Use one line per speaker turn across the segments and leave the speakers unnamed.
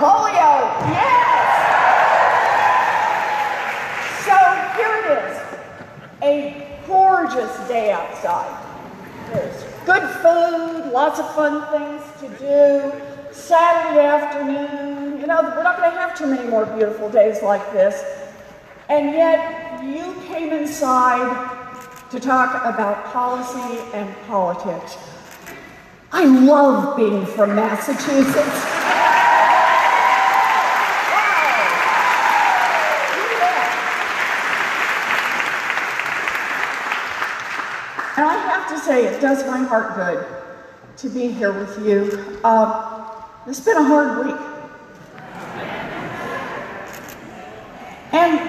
Holyoke, yes! So here it is, a gorgeous day outside. There's good food, lots of fun things to do. Saturday afternoon, you know, we're not going to have too many more beautiful days like this. And yet, you came inside to talk about policy and politics. I love being from Massachusetts. And I have to say, it does my heart good to be here with you. It's been a hard week. And,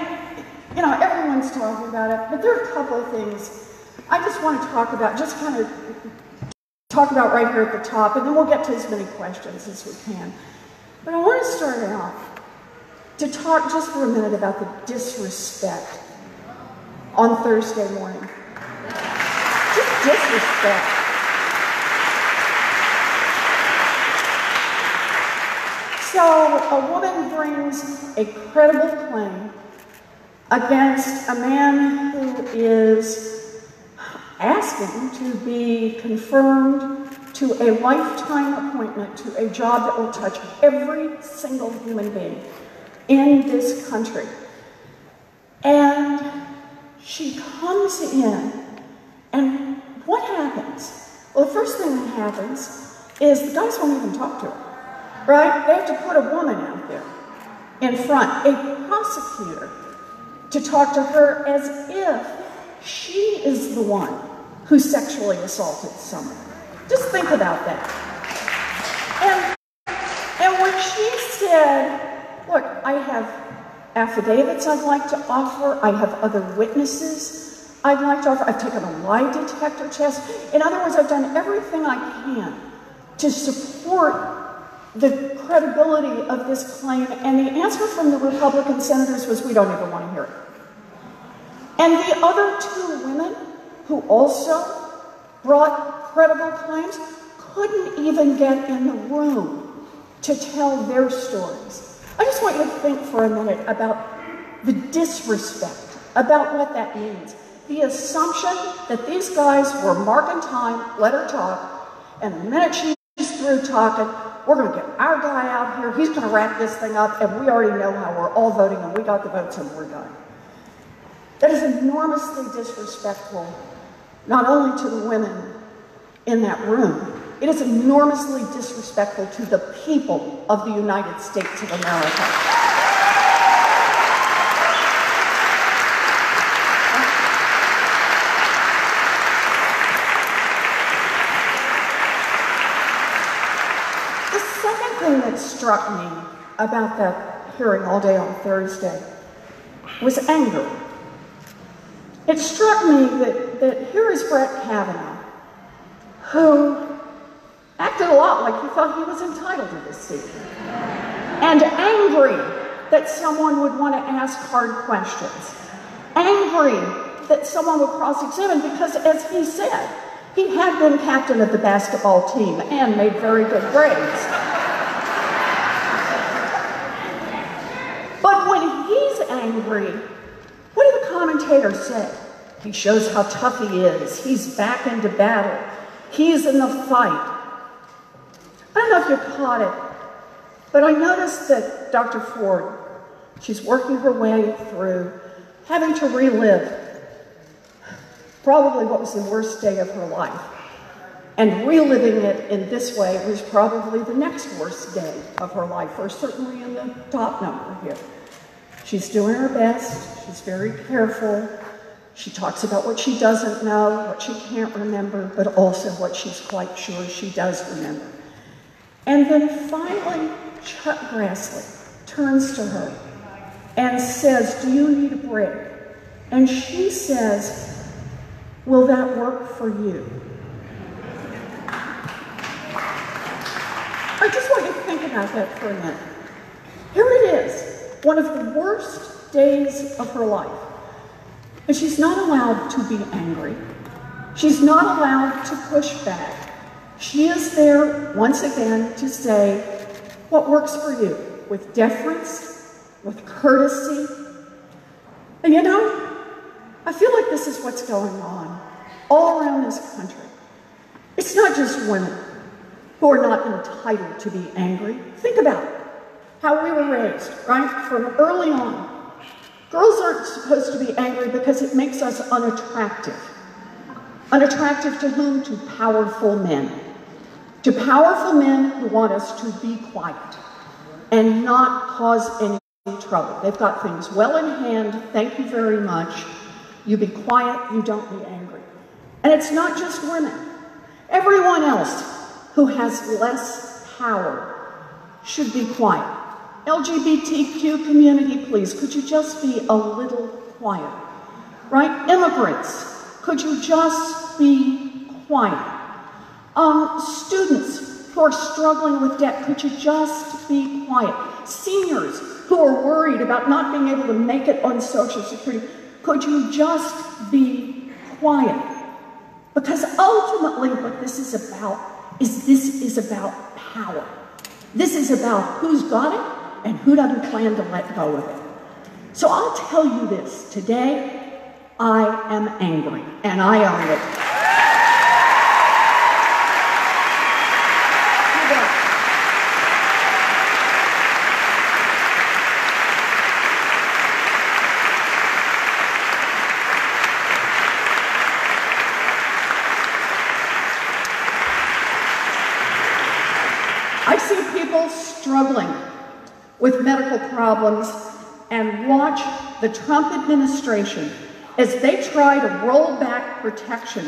you know, everyone's talking about it, but there are a couple of things I just want to talk about, just kind of talk about right here at the top, and then we'll get to as many questions as we can. But I want to start out to talk just for a minute about the disrespect on Thursday morning. Just disrespect. So a woman brings a credible claim against a man who is asking to be confirmed to a lifetime appointment to a job that will touch every single human being in this country. And she comes in, and what happens? Well, the first thing that happens is the guys won't even talk to her. Right? They have to put a woman out there in front, a prosecutor, to talk to her as if she is the one who sexually assaulted someone. Just think about that. And when she said, look, I have affidavits I'd like to offer, I have other witnesses I'd like to offer, I've taken a lie detector test. In other words, I've done everything I can to support the credibility of this claim, and the answer from the Republican senators was, we don't even want to hear it. And the other two women who also brought credible claims couldn't even get in the room to tell their stories. I just want you to think for a minute about the disrespect, about what that means. The assumption that these guys were marking time, let her talk, and the minute she's through talking, we're going to get our guy out here, he's going to wrap this thing up, and we already know how we're all voting, and we got the votes, and we're done. That is enormously disrespectful, not only to the women in that room, it is enormously disrespectful to the people of the United States of America. That struck me about that hearing all day on Thursday was anger. It struck me that here is Brett Kavanaugh, who acted a lot like he thought he was entitled to this seat, and angry that someone would want to ask hard questions, angry that someone would cross-examine, because as he said, he had been captain of the basketball team and made very good grades. But when he's angry, what do the commentators say? He shows how tough he is. He's back into battle. He's in the fight. I don't know if you caught it, but I noticed that Dr. Ford, she's working her way through having to relive probably what was the worst day of her life. And reliving it in this way was probably the next worst day of her life, or certainly in the top number here. She's doing her best, she's very careful, she talks about what she doesn't know, what she can't remember, but also what she's quite sure she does remember. And then finally, Chuck Grassley turns to her and says, do you need a break? And she says, will that work for you? I just want you to think about that for a minute. Here it is, one of the worst days of her life. And she's not allowed to be angry. She's not allowed to push back. She is there, once again, to say, what works for you? with deference, with courtesy. And you know, I feel like this is what's going on all around this country. It's not just women who are not entitled to be angry. Think about it, how we were raised, right? From early on. Girls aren't supposed to be angry because it makes us unattractive. Unattractive to whom? To powerful men. To powerful men who want us to be quiet and not cause any trouble. They've got things well in hand, thank you very much. You be quiet, you don't be angry. And it's not just women. Everyone else who has less power should be quiet. LGBTQ community, please, could you just be a little quiet, right? Immigrants, could you just be quiet? Students who are struggling with debt, could you just be quiet? Seniors who are worried about not being able to make it on Social Security, could you just be quiet? Because ultimately what this is about is about power. This is about who's got it and who doesn't plan to let go of it. So I'll tell you this, today I am angry and I own it. I see people struggling with medical problems and watch the Trump administration as they try to roll back protection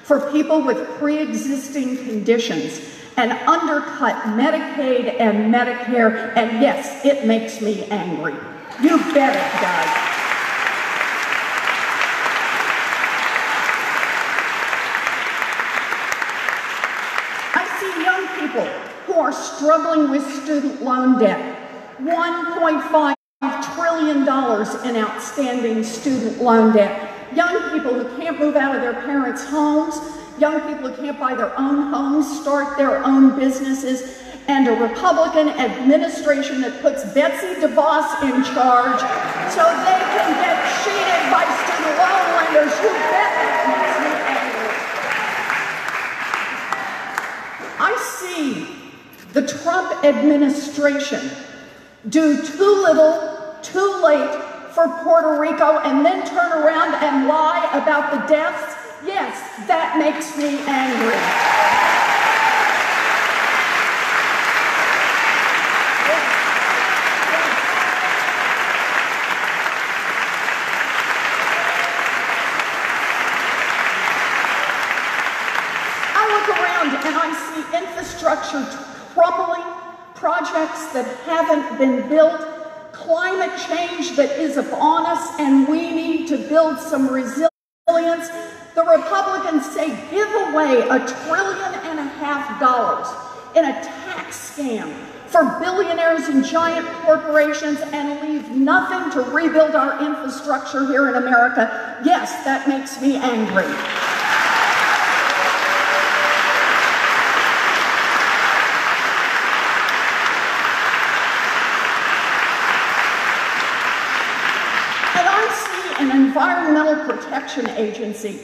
for people with pre-existing conditions and undercut Medicaid and Medicare, and yes, it makes me angry. You bet it does. I see young people who are struggling with student loan debt. $1.5 trillion in outstanding student loan debt. Young people who can't move out of their parents' homes, young people who can't buy their own homes, start their own businesses, and a Republican administration that puts Betsy DeVos in charge so they can get cheated by student loan lenders. You bet that makes me angry. I see the Trump administration do too little, too late for Puerto Rico and then turn around and lie about the deaths. Yes, that makes me angry. I look around and I see infrastructure crumbling, projects that haven't been built, climate change that is upon us, and we need to build some resilience. The Republicans say give away $1.5 trillion in a tax scam for billionaires and giant corporations and leave nothing to rebuild our infrastructure here in America. Yes, that makes me angry. An environmental protection agency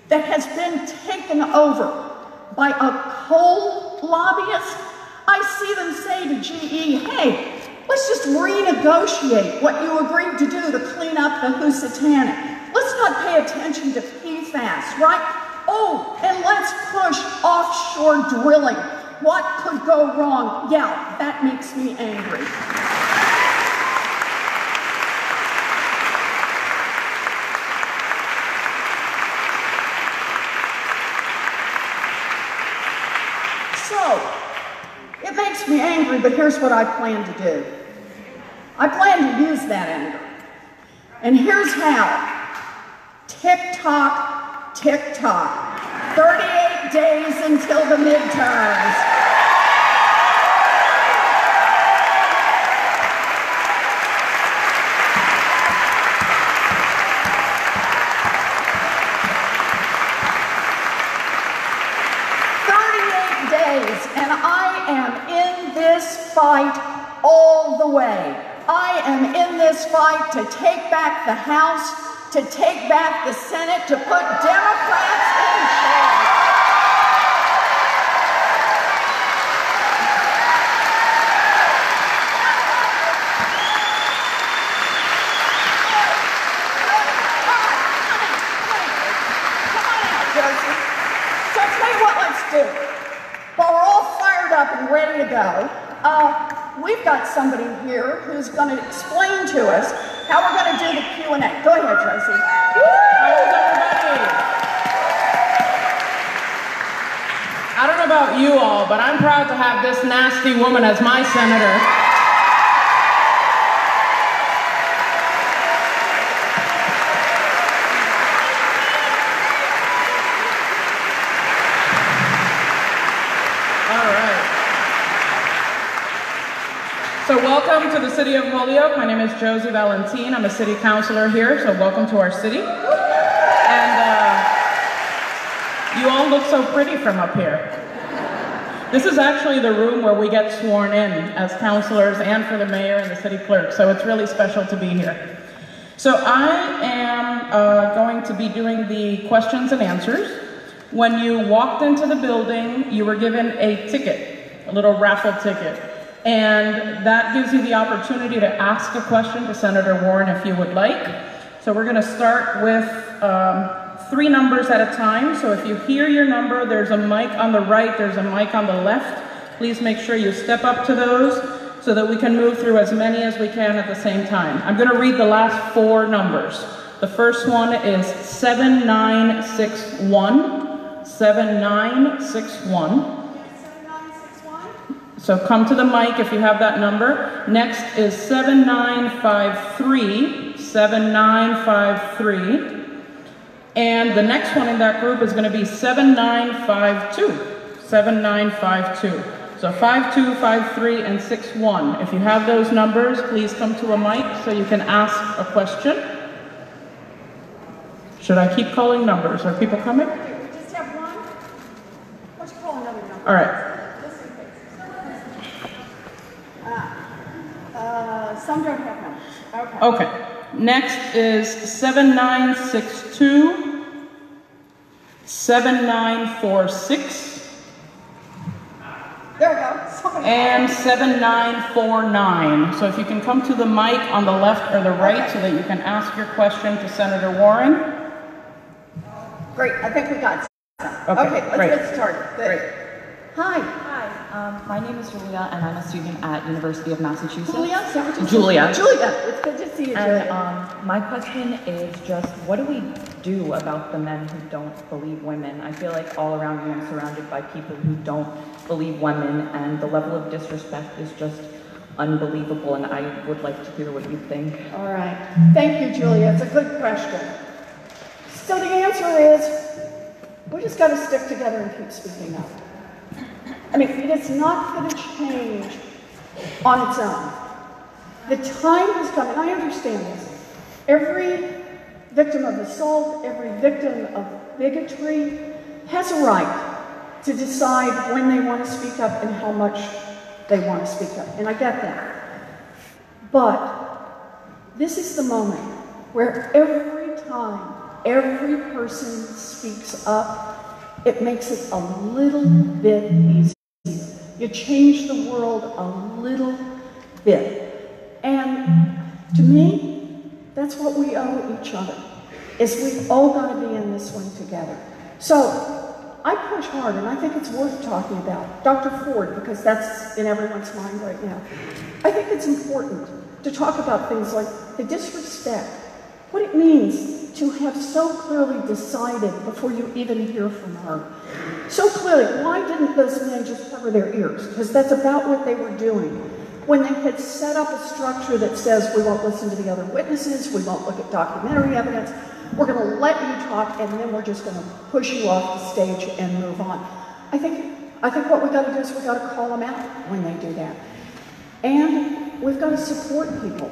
that has been taken over by a coal lobbyist. I see them say to GE, hey, let's just renegotiate what you agreed to do to clean up the Housatonic. Let's not pay attention to PFAS, right? Oh, and let's push offshore drilling. What could go wrong? Yeah, that makes me angry. So, it makes me angry, but here's what I plan to do. I plan to use that anger. And here's how. Tick-tock, tick-tock. 38 days until the midterms. And I am in this fight all the way. I am in this fight to take back the House, to take back the Senate, to put Democrats in charge. So I'll tell you what, let's do. While we're all fired up and ready to go, we've got somebody here who's going to explain to us how we're going to do the Q&A. Go ahead, Josie.
How's everybody? I don't know about you all, but I'm proud to have this nasty woman as my senator. So welcome to the city of Holyoke. My name is Josie Valentine. I'm a city councilor here, so welcome to our city. And you all look so pretty from up here. This is actually the room where we get sworn in as councilors and for the mayor and the city clerk, so it's really special to be here. So I am going to be doing the questions and answers. When you walked into the building, you were given a ticket, a little raffle ticket. And that gives you the opportunity to ask a question to Senator Warren if you would like. So we're going to start with 3 numbers at a time. So if you hear your number, there's a mic on the right, there's a mic on the left. Please make sure you step up to those so that we can move through as many as we can at the same time. I'm going to read the last 4 numbers. The first one is 7961. 7961. So come to the mic if you have that number. Next is 7953, 7953. And the next one in that group is going to be 7952, 7952. So 52, 53, and 61. If you have those numbers, please come to a mic so you can ask a question. Should I keep calling numbers? Are people coming?
We just have one. Why don't you call another number?
All right.
Some don't have numbers. Okay.
Okay. Next is 7962, 7946,
there we go.
and 7949. So if you can come to the mic on the left or the right so that you can ask your question to Senator Warren.
Great. I think we got some.
Okay,
let's
great.
get started. Good.
Great.
Hi.
My name is Julia, and I'm a student at University of Massachusetts.
Julia? Is that what you said?
Julia.
Julia. It's good to see you, Julia.
And my question is just, what do we do about the men who don't believe women? I feel like all around me I'm surrounded by people who don't believe women, and the level of disrespect is just unbelievable, and I would like to hear what you think.
All right. Thank you, Julia. It's a good question. So the answer is, we just got to stick together and keep speaking up. I mean, it's not going to change on its own. The time has come, and I understand this. Every victim of assault, every victim of bigotry has a right to decide when they want to speak up and how much they want to speak up. And I get that. But this is the moment where every time every person speaks up, it makes it a little bit easier. You change the world a little bit. And to me, that's what we owe each other, is we've all got to be in this one together. So I push hard, and I think it's worth talking about Dr. Ford, because that's in everyone's mind right now. I think it's important to talk about things like the disrespect, what it means to have so clearly decided before you even hear from her. So clearly, why didn't those men just cover their ears? Because that's about what they were doing. When they had set up a structure that says, we won't listen to the other witnesses, we won't look at documentary evidence, we're going to let you talk, and then we're just going to push you off the stage and move on. I think what we've got to do is we've got to call them out when they do that. And we've got to support people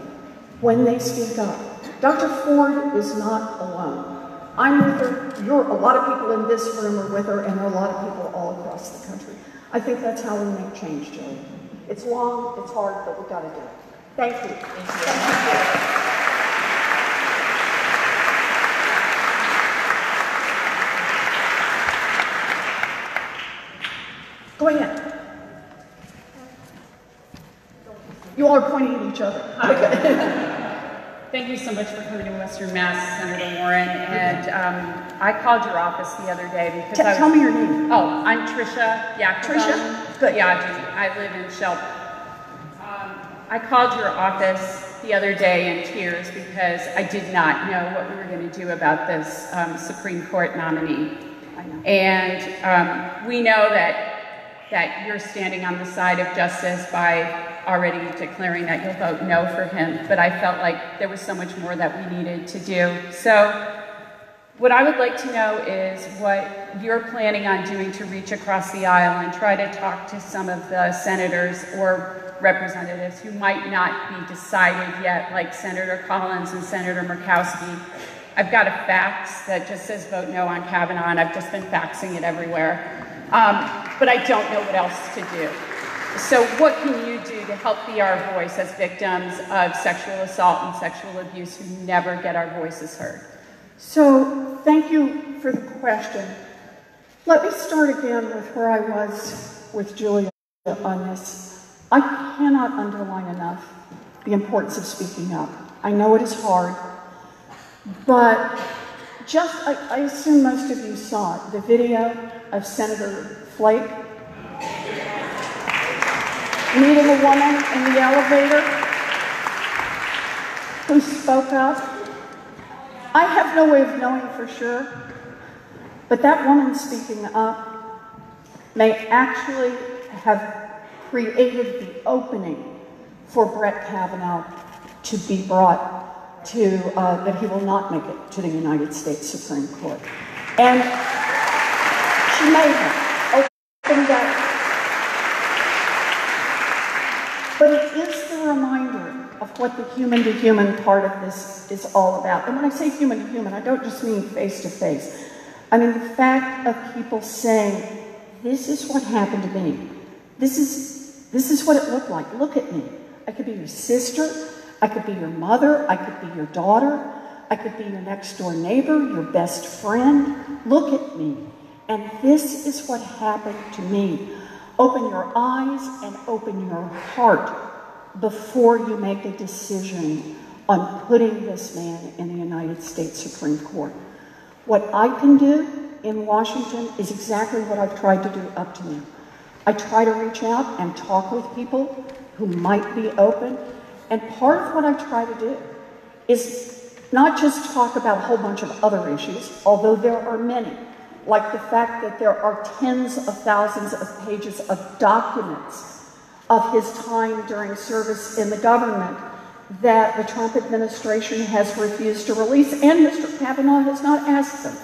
when they speak up. Dr. Ford is not alone. I'm with her. A lot of people in this room are with her, and there are a lot of people all across the country. I think that's how we make change, Joey. It's long, it's hard, but we got to do it. Thank you.
Thank you.
Thank you. Go ahead. You all are pointing at each other. Okay.
Thank you so much for coming to Western Mass, Senator Warren. And I called your office the other day because
Tell me your name.
Oh, I'm Tricia Yakubon.
Tricia? Good.
Yaji. I live in Shelby. I called your office the other day in tears because I did not know what we were going to do about this Supreme Court nominee. And we know that you're standing on the side of justice by already declaring that you'll vote no for him, but I felt like there was so much more that we needed to do. So what I would like to know is what you're planning on doing to reach across the aisle and try to talk to some of the senators or representatives who might not be decided yet, like Senator Collins and Senator Murkowski. I've got a fax that just says vote no on Kavanaugh, and I've just been faxing it everywhere. But I don't know what else to do. So what can you do to help be our voice as victims of sexual assault and sexual abuse who never get our voices heard?
So thank you for the question. Let me start again with where I was with Julia on this. I cannot underline enough the importance of speaking up. I know it is hard, but I assume most of you saw it, the video of Senator Flake meeting a woman in the elevator who spoke up. I have no way of knowing for sure, but that woman speaking up may actually have created the opening for Brett Kavanaugh to be brought to, that he will not make it to the United States Supreme Court. And she may have opened that. But it is the reminder of what the human-to-human part of this is all about. And when I say human-to-human, I don't just mean face-to-face. I mean the fact of people saying, this is what happened to me. This is what it looked like. Look at me. I could be your sister. I could be your mother. I could be your daughter. I could be your next-door neighbor, your best friend. Look at me. And this is what happened to me. Open your eyes and open your heart before you make a decision on putting this man in the United States Supreme Court. What I can do in Washington is exactly what I've tried to do up to now. I try to reach out and talk with people who might be open, and part of what I try to do is not just talk about a whole bunch of other issues, although there are many, like the fact that there are tens of thousands of pages of documents of his time during service in the government that the Trump administration has refused to release, and Mr. Kavanaugh has not asked them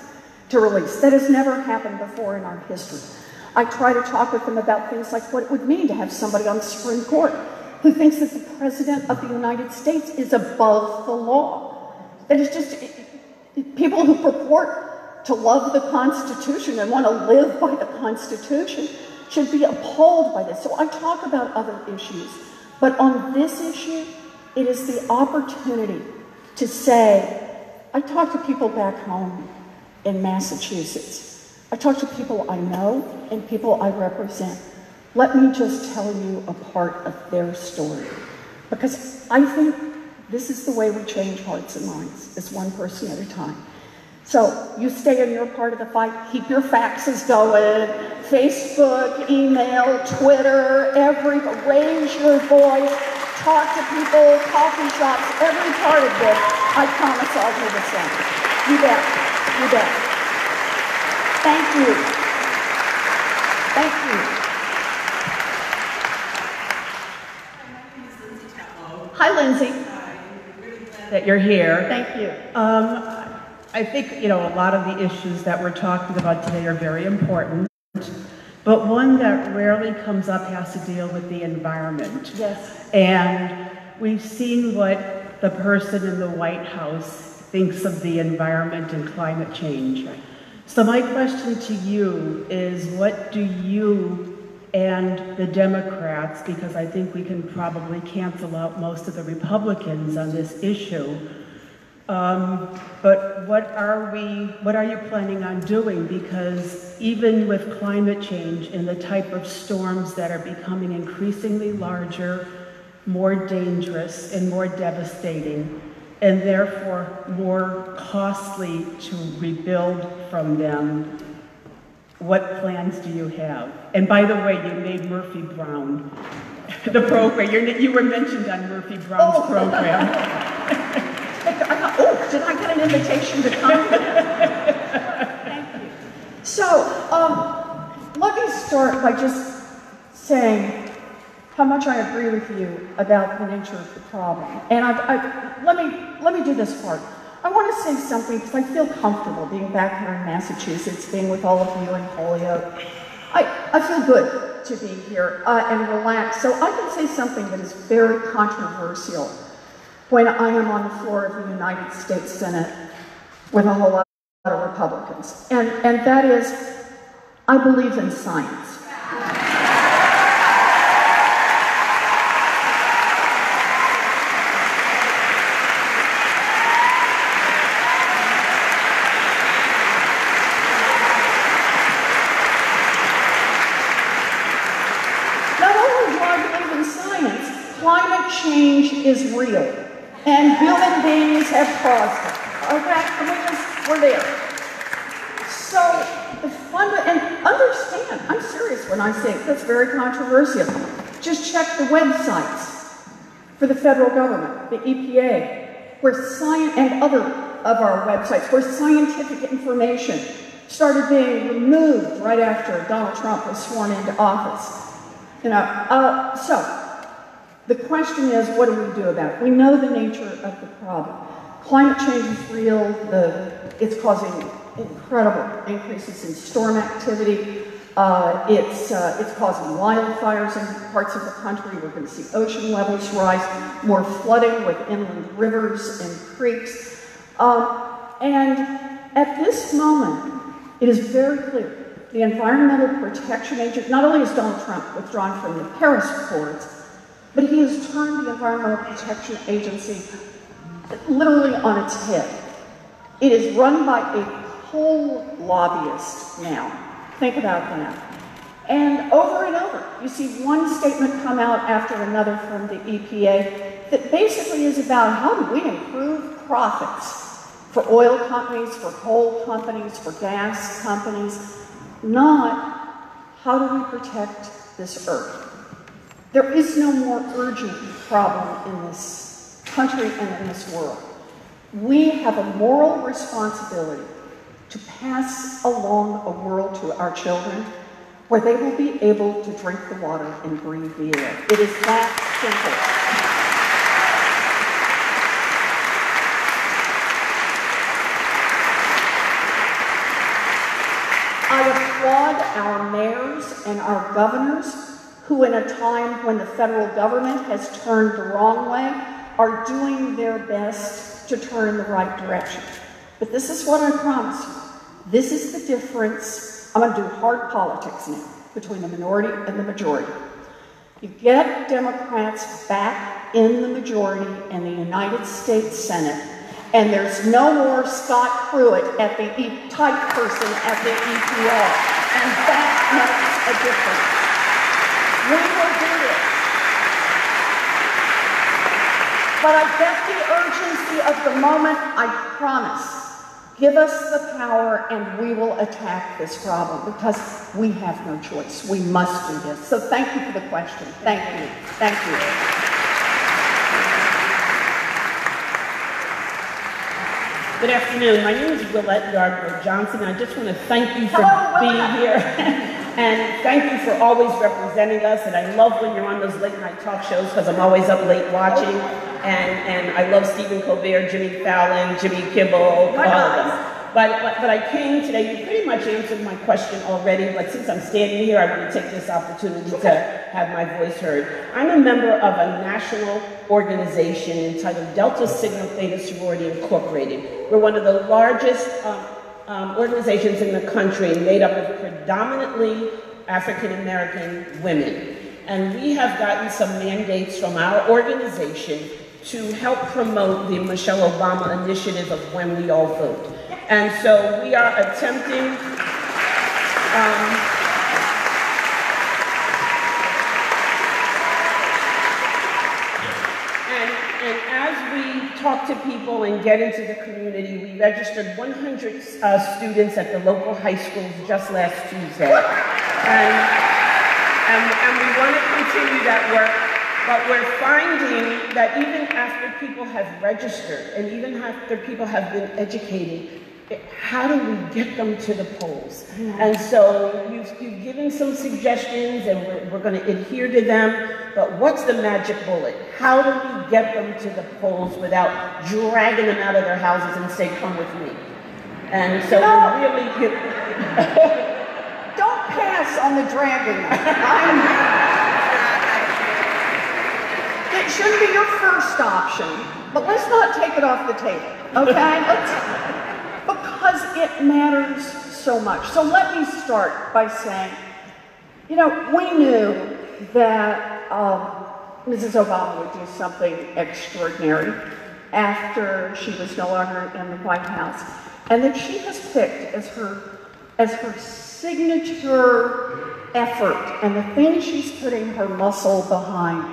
to release. That has never happened before in our history. I try to talk with them about things like what it would mean to have somebody on the Supreme Court who thinks that the President of the United States is above the law. That is just people who purport to love the Constitution and want to live by the Constitution should be appalled by this. So I talk about other issues, but on this issue, it is the opportunity to say, I talk to people back home in Massachusetts. I talk to people I know and people I represent. Let me just tell you a part of their story, because I think this is the way we change hearts and minds, is one person at a time. So you stay in your part of the fight, keep your faxes going, Facebook, email, Twitter, raise your voice, talk to people, coffee shops, every part of this. I promise I'll do the same. You bet, you bet. Thank you. Thank you. Hi, Lindsay.
That you're here.
Thank you.
I think, a lot of the issues that we're talking about today are very important, but one that rarely comes up has to deal with the environment.
Yes.
And we've seen what the person in the White House thinks of the environment and climate change. So my question to you is, what do you and the Democrats, because I think we can probably cancel out most of the Republicans on this issue. But what are you planning on doing? Because even with climate change and the type of storms that are becoming increasingly larger, more dangerous and more devastating, and therefore more costly to rebuild from them, what plans do you have? And by the way, you made Murphy Brown the program. You were mentioned on Murphy Brown's program.
Oh, did I get an invitation to come? Thank you. So, let me start by just saying how much I agree with you about the nature of the problem. And let me do this part. I want to say something because I feel comfortable being back here in Massachusetts, being with all of you in Holyoke. I feel good to be here and relaxed. So I can say something that is very controversial when I am on the floor of the United States Senate with a whole lot of Republicans. And that is, I believe in science. Not only do I believe in science, climate change is real. And human beings have caused it, okay? And we're there. So, and understand, I'm serious when I say it, that's very controversial. Just check the websites for the federal government, the EPA, and other of our websites, where scientific information started being removed right after Donald Trump was sworn into office. So, the question is, what do we do about it? We know the nature of the problem. Climate change is real. It's causing incredible increases in storm activity. It's causing wildfires in parts of the country. We're going to see ocean levels rise, more flooding with inland rivers and creeks. And at this moment, it is very clear the Environmental Protection Agency, not only has Donald Trump withdrawn from the Paris Accords, but he has turned the Environmental Protection Agency literally on its head. It is run by a whole lobbyist now. Think about that. And over, you see one statement come out after another from the EPA that basically is about how do we improve profits for oil companies, for coal companies, for gas companies, not how do we protect this earth. There is no more urgent problem in this country and in this world. We have a moral responsibility to pass along a world to our children where they will be able to drink the water and breathe the air. It is that simple. I applaud our mayors and our governors who, in a time when the federal government has turned the wrong way, are doing their best to turn in the right direction. But this is what I promise you. This is the difference. I'm going to do hard politics now between the minority and the majority. You get Democrats back in the majority in the United States Senate, and there's no more Scott Pruitt at the type person at the EPA. And that makes a difference. We will do this. But I get the urgency of the moment, I promise. Give us the power and we will attack this problem because we have no choice. We must do this. So thank you for the question. Thank you. Thank you.
Good afternoon. My name is Willette Yarbrough Johnson. I just want to thank you for being here. And thank you for always representing us. And I love when you're on those late night talk shows because I'm always up late watching. And I love Stephen Colbert, Jimmy Fallon, Jimmy Kimmel, all of them. But I came today, you pretty much answered my question already, but since I'm standing here, I want to take this opportunity to have my voice heard. I'm a member of a national organization entitled Delta Sigma Theta Sorority Incorporated. We're one of the largest organizations in the country, made up of predominantly African American women. And we have gotten some mandates from our organization to help promote the Michelle Obama initiative of When We All Vote. And so we are attempting and as we talk to people and get into the community, we registered 100 students at the local high schools just last Tuesday. And we want to continue that work, but we're finding that even after people have registered and even after people have been educated, how do we get them to the polls? And so you've given some suggestions and we're going to adhere to them, but what's the magic bullet? How do we get them to the polls without dragging them out of their houses and say, come with me? And so we really
don't pass on the dragging. It shouldn't be your first option, but let's not take it off the table, okay? Because it matters so much. So let me start by saying, you know, we knew that Mrs. Obama would do something extraordinary after she was no longer in the White House, and that she has picked as her signature effort, and the thing she's putting her muscle behind,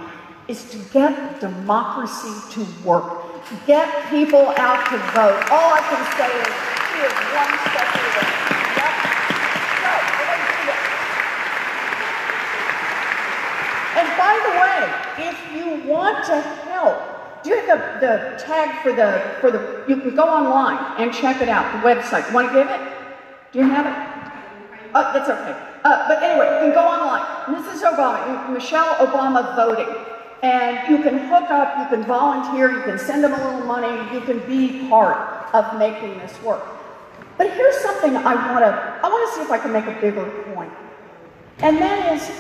is to get democracy to work. Get people out to vote. All I can say is, she is one step further. Yep. Right. We're going to do it. And by the way, if you want to help, do you have the tag for the, you can go online and check it out, the website. You want to give it? Do you have it? Oh, that's okay. But anyway, you can go online. Mrs. Obama, Michelle Obama voting. And you can hook up, you can volunteer, you can send them a little money, you can be part of making this work. But here's something I want to see if I can make a bigger point. And that is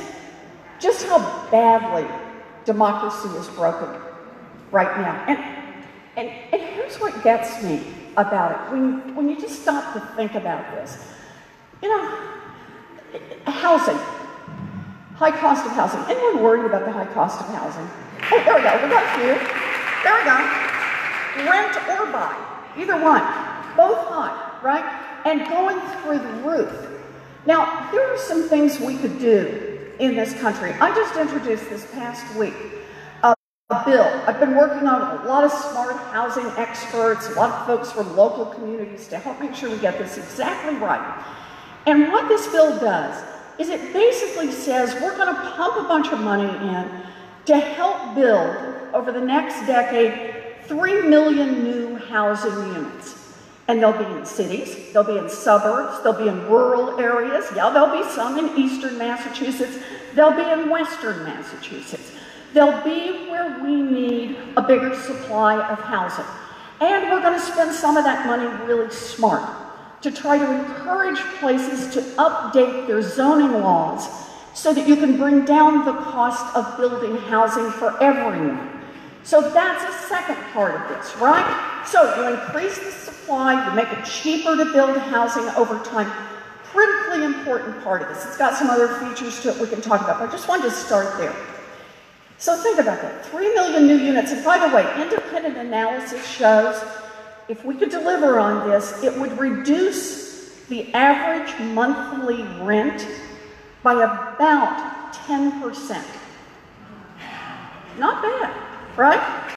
just how badly democracy is broken right now. And here's what gets me about it. When you just stop to think about this. You know, housing. High cost of housing. Anyone worried about the high cost of housing? Oh, there we go. We got a few. There we go. Rent or buy. Either one. Both high, right? And going through the roof. Now, there are some things we could do in this country. I just introduced this past week a bill. I've been working on a lot of smart housing experts, a lot of folks from local communities to help make sure we get this exactly right. And what this bill does is it basically says we're going to pump a bunch of money in to help build, over the next decade, 3 million new housing units. And they'll be in cities, they'll be in suburbs, they'll be in rural areas. Yeah, there'll be some in eastern Massachusetts, they'll be in western Massachusetts. They'll be where we need a bigger supply of housing. And we're going to spend some of that money really smart, to try to encourage places to update their zoning laws so that you can bring down the cost of building housing for everyone. So that's a second part of this, right? So you increase the supply, you make it cheaper to build housing over time. Critically important part of this. It's got some other features to it we can talk about, but I just wanted to start there. So think about that, 3 million new units. And by the way, independent analysis shows if we could deliver on this, it would reduce the average monthly rent by about 10%. Not bad, right?